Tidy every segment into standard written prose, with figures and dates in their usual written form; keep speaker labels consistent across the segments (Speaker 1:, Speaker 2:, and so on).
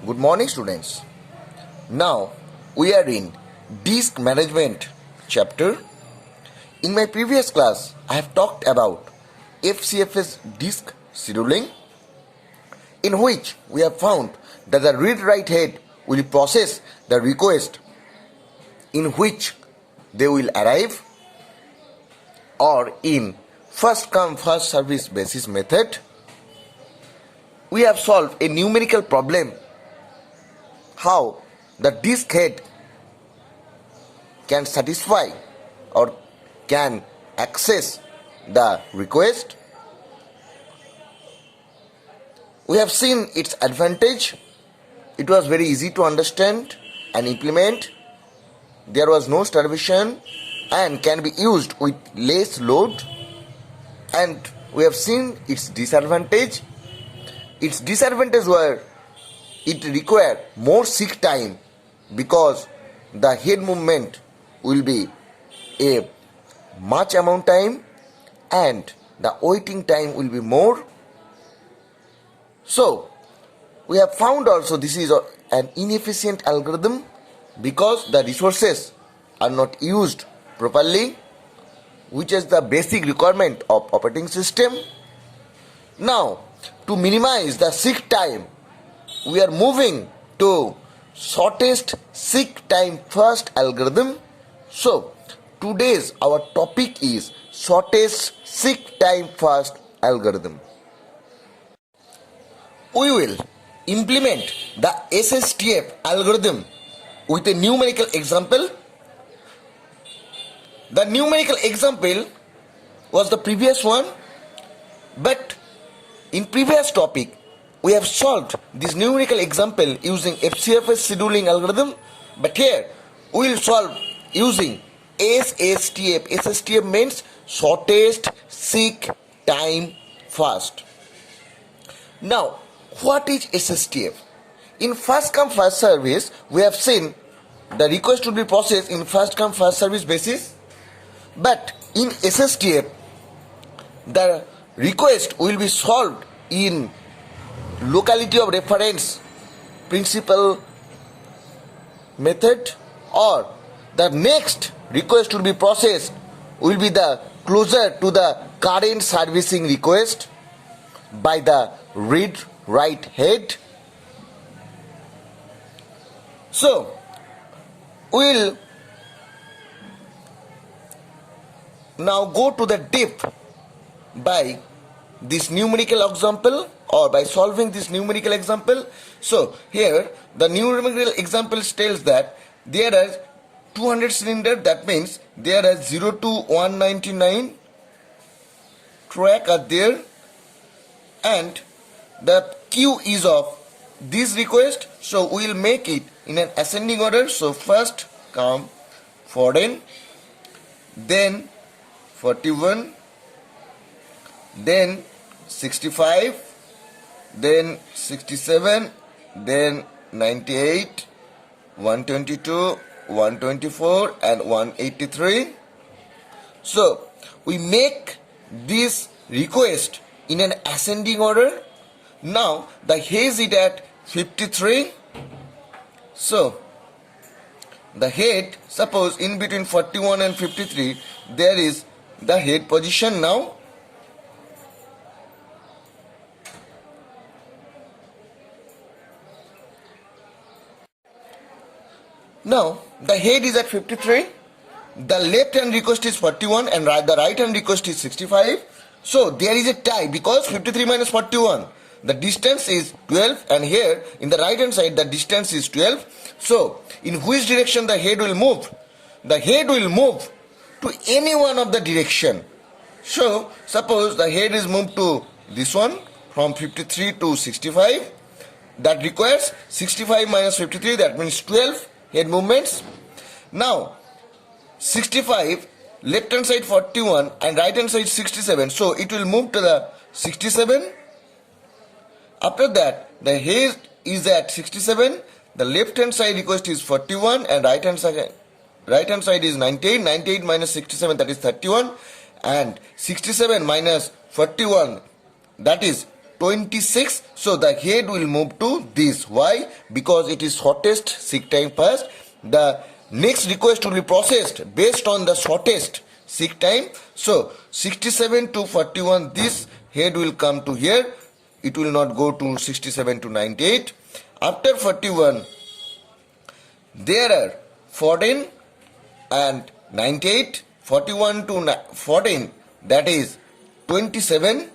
Speaker 1: Good morning, students. Now we are in disk management chapter. In my previous class, I have talked about FCFS disk scheduling, in which we have found that the read-write head will process the request in which they will arrive, or in first come first service basis method. We have solved a numerical problem how the disk head can satisfy or can access the request. We have seen its advantage. It was very easy to understand and implement. There was no starvation and can be used with less load. And we have seen its disadvantage. Its disadvantage were it require more seek time because the head movement will be a much amount time and the waiting time will be more. So we have found also this is an inefficient algorithm because the resources are not used properly, which is the basic requirement of operating system. Now to minimize the seek time, we are moving to shortest seek time first algorithm. So today's our topic is shortest seek time first algorithm. We will implement the SSTF algorithm with a numerical example. The numerical example was the previous one, but in previous topic we have solved this numerical example using FCFS scheduling algorithm, but here we will solve using SSTF. SSTF means shortest seek time first. Now what is SSTF? In first come first service, we have seen the request will be processed in first come first service basis, but in SSTF the request will be solved in locality of reference principal method, or the next request will be processed will be the closer to the current servicing request by the read write head. So we'll now go to the depth by this numerical example or by solving this numerical example. So here the numerical example tells that there are 200 cylinder, that means there are 0 to 199 track are there, and the queue is of this request, so we will make it in an ascending order. So first come foreign, then 41, then 65, then 67, then 98, 122, 124 and 183. So we make this request in an ascending order. Now the head is at 53. So the head, suppose in between 41 and 53 there is the head position. Now the head is at 53, the left hand request is 41 and the right hand request is 65. So there is a tie because 53 minus 41, the distance is 12, and here in the right hand side the distance is 12. So in which direction the head will move? The head will move to any one of the direction. So suppose the head is moved to this one from 53 to 65, that requires 65 minus 53, that means 12 head movements. Now 65, left hand side 41 and right hand side 67, so it will move to the 67. After that the head is at 67, the left hand side request is 41 and right hand side is 98. 98 minus 67, that is 31, and 67 minus 41, that is 26. So the head will move to this. Why? Because it is shortest seek time first. The next request will be processed based on the shortest seek time. So 67 to 41, this head will come to here. It will not go to 67 to 98. After 41, there are 14 and 98. 41 to 14, that is 27.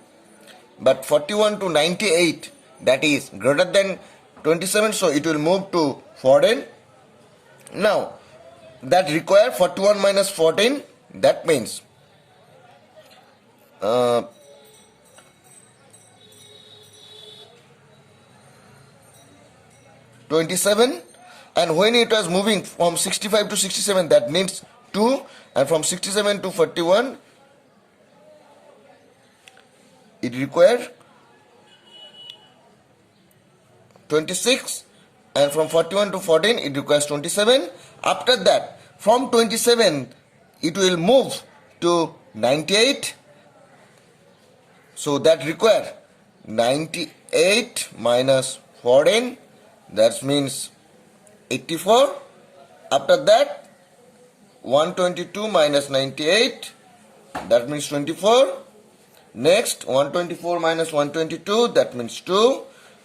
Speaker 1: But 41 to 98, that is greater than 27, so it will move to 14. Now, that require 41 minus 14, that means 27, and when it was moving from 65 to 67, that means 2, and from 67 to 41, it required 26, and from 41 to 14 it requires 27. After that, from 27 it will move to 98, so that require 98 minus 14, that means 84. After that, 122 minus 98, that means 24. Next, 124 minus 122, that means 2,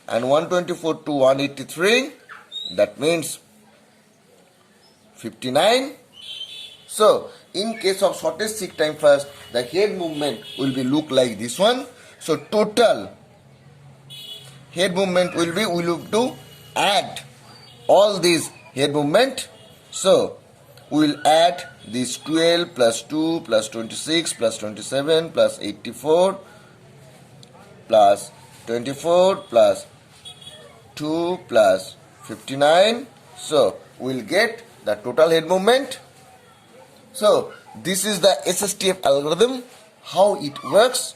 Speaker 1: and 124 to 183, that means 59. So, in case of shortest seek time first, the head movement will be look like this one. So, total head movement will be, we will have to add all these head movement. So, we will add this 12 plus 2 plus 26 plus 27 plus 84 plus 24 plus 2 plus 59. So, we will get the total head movement. So, this is the SSTF algorithm, how it works.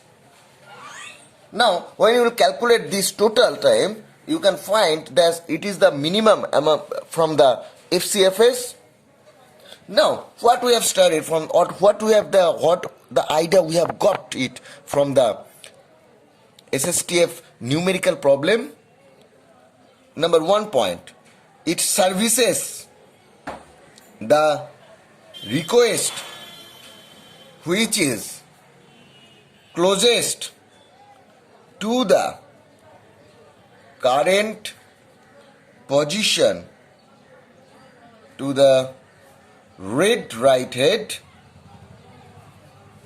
Speaker 1: Now, when you will calculate this total time, you can find that it is the minimum amount from the FCFS. Now, what we have studied from, or what the idea we have got it from the SSTF numerical problem. Number 1 point, it services the request which is closest to the current position to the read write head.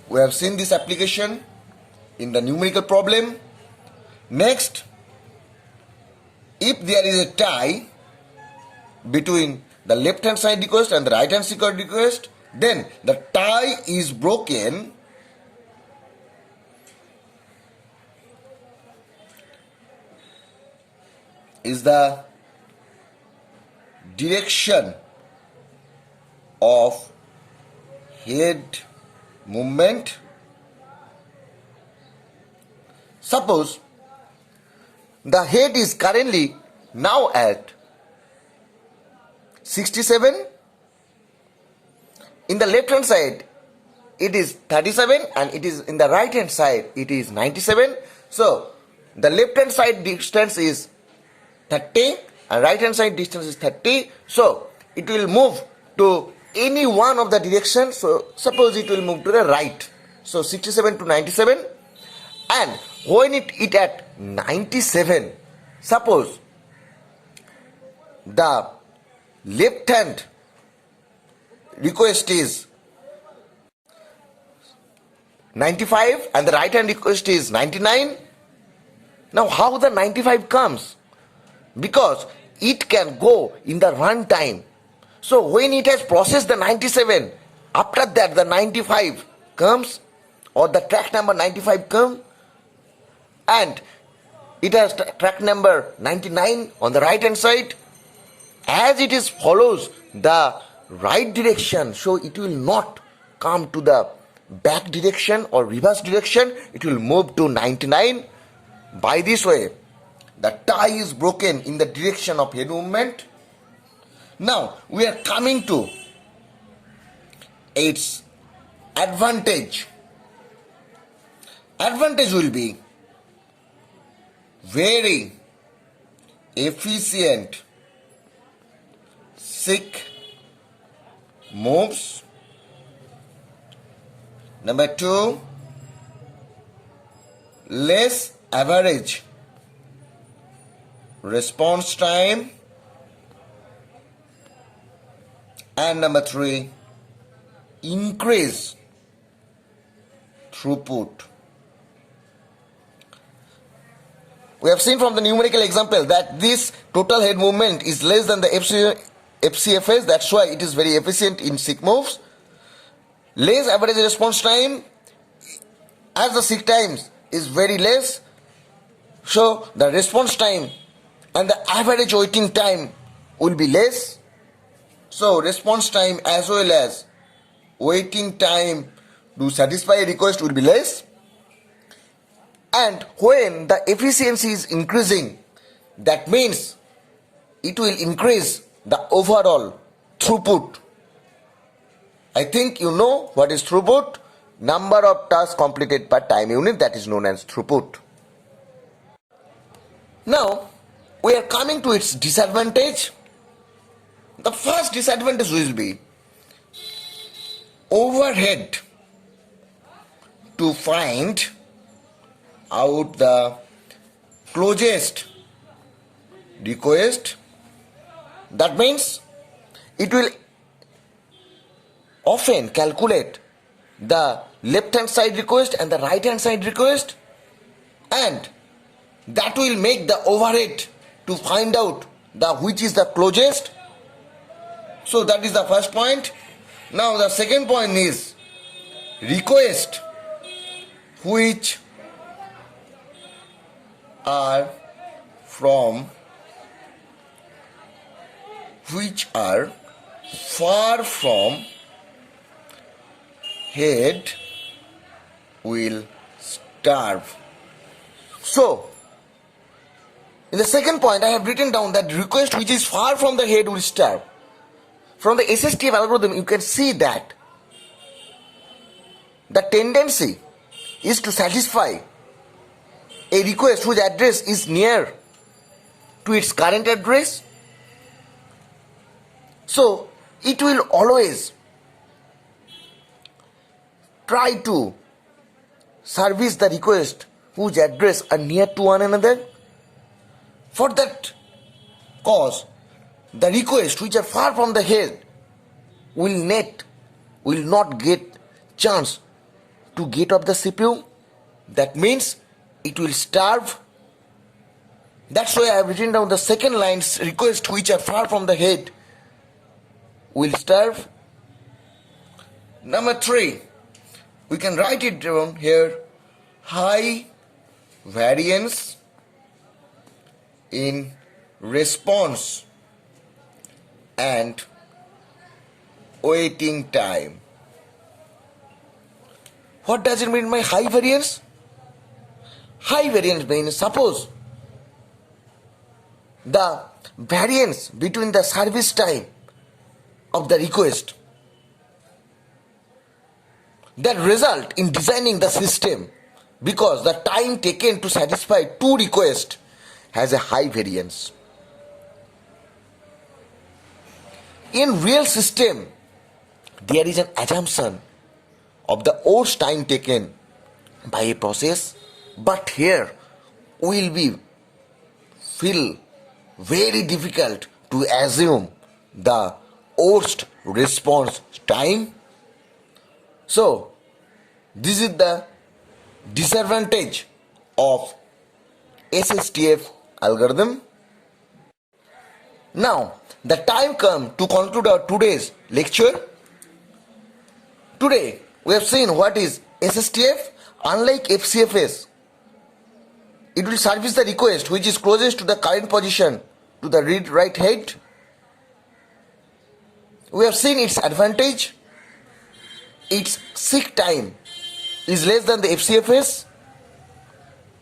Speaker 1: We have seen this application in the numerical problem. Next, if there is a tie between the left hand side request and the right hand side request, then the tie is broken is the direction of head movement. Suppose the head is currently now at 67. In the left hand side it is 37, and it is in the right hand side it is 97. So the left hand side distance is 30 and right hand side distance is 30. So it will move to any one of the directions. So suppose it will move to the right. So 67 to 97, and when it at 97, suppose the left hand request is 95 and the right hand request is 99. Now how the 95 comes? Because it can go in the run time. So when it has processed the 97, after that the 95 comes, or the track number 95 comes, and it has track number 99 on the right hand side. As it is follows the right direction, so it will not come to the back direction or reverse direction, it will move to 99. By this way, the tie is broken in the direction of head movement. Now we are coming to its advantage. Advantage will be very efficient seek moves. Number 2, less average response time. And number 3, increase throughput. We have seen from the numerical example that this total head movement is less than the FCFS. That's why it is very efficient in seek moves. Less average response time, as the seek times is very less, so the response time and the average waiting time will be less. So response time as well as waiting time to satisfy a request will be less. And when the efficiency is increasing, that means it will increase the overall throughput. I think you know what is throughput. Number of tasks completed per time unit, that is known as throughput. Now we are coming to its disadvantage. The first disadvantage will be overhead to find out the closest request. That means it will often calculate the left hand side request and the right hand side request, and that will make the overhead to find out the which is the closest. So that is the first point. Now the second point is request which are far from head will starve. So in the second point I have written down that request which is far from the head will starve. From the SSTF algorithm you can see that the tendency is to satisfy a request whose address is near to its current address. So it will always try to service the request whose address are near to one another. For that cause, the requests which are far from the head will not get chance to get off the CPU. That means it will starve. That's why I have written down the second line's request which are far from the head will starve. Number 3, we can write it down here, high variance in response and waiting time. What does it mean by high variance? High variance means suppose the variance between the service time of the request that result in designing the system, because the time taken to satisfy 2 requests has a high variance. In real system, there is an assumption of the worst time taken by a process, but here will be feel very difficult to assume the worst response time. So this is the disadvantage of SSTF algorithm. Now the time come to conclude our today's lecture. Today we have seen what is SSTF. Unlike FCFS, it will service the request which is closest to the current position to the read write head. We have seen its advantage. Its seek time is less than the FCFS.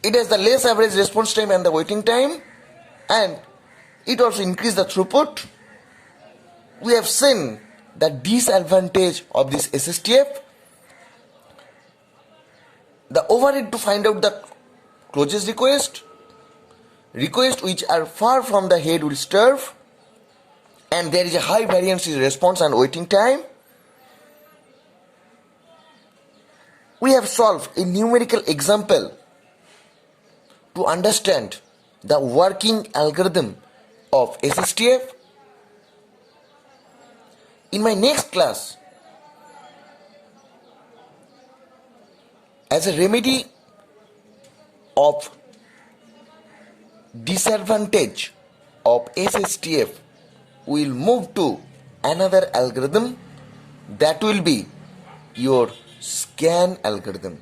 Speaker 1: It has the less average response time and the waiting time, and it also increases the throughput. We have seen the disadvantage of this SSTF. The overhead to find out the closest request, requests which are far from the head will serve, and there is a high variance in response and waiting time. We have solved a numerical example to understand the working algorithm of SSTF. In my next class, as a remedy of disadvantage of SSTF, we will move to another algorithm that will be your scan algorithm.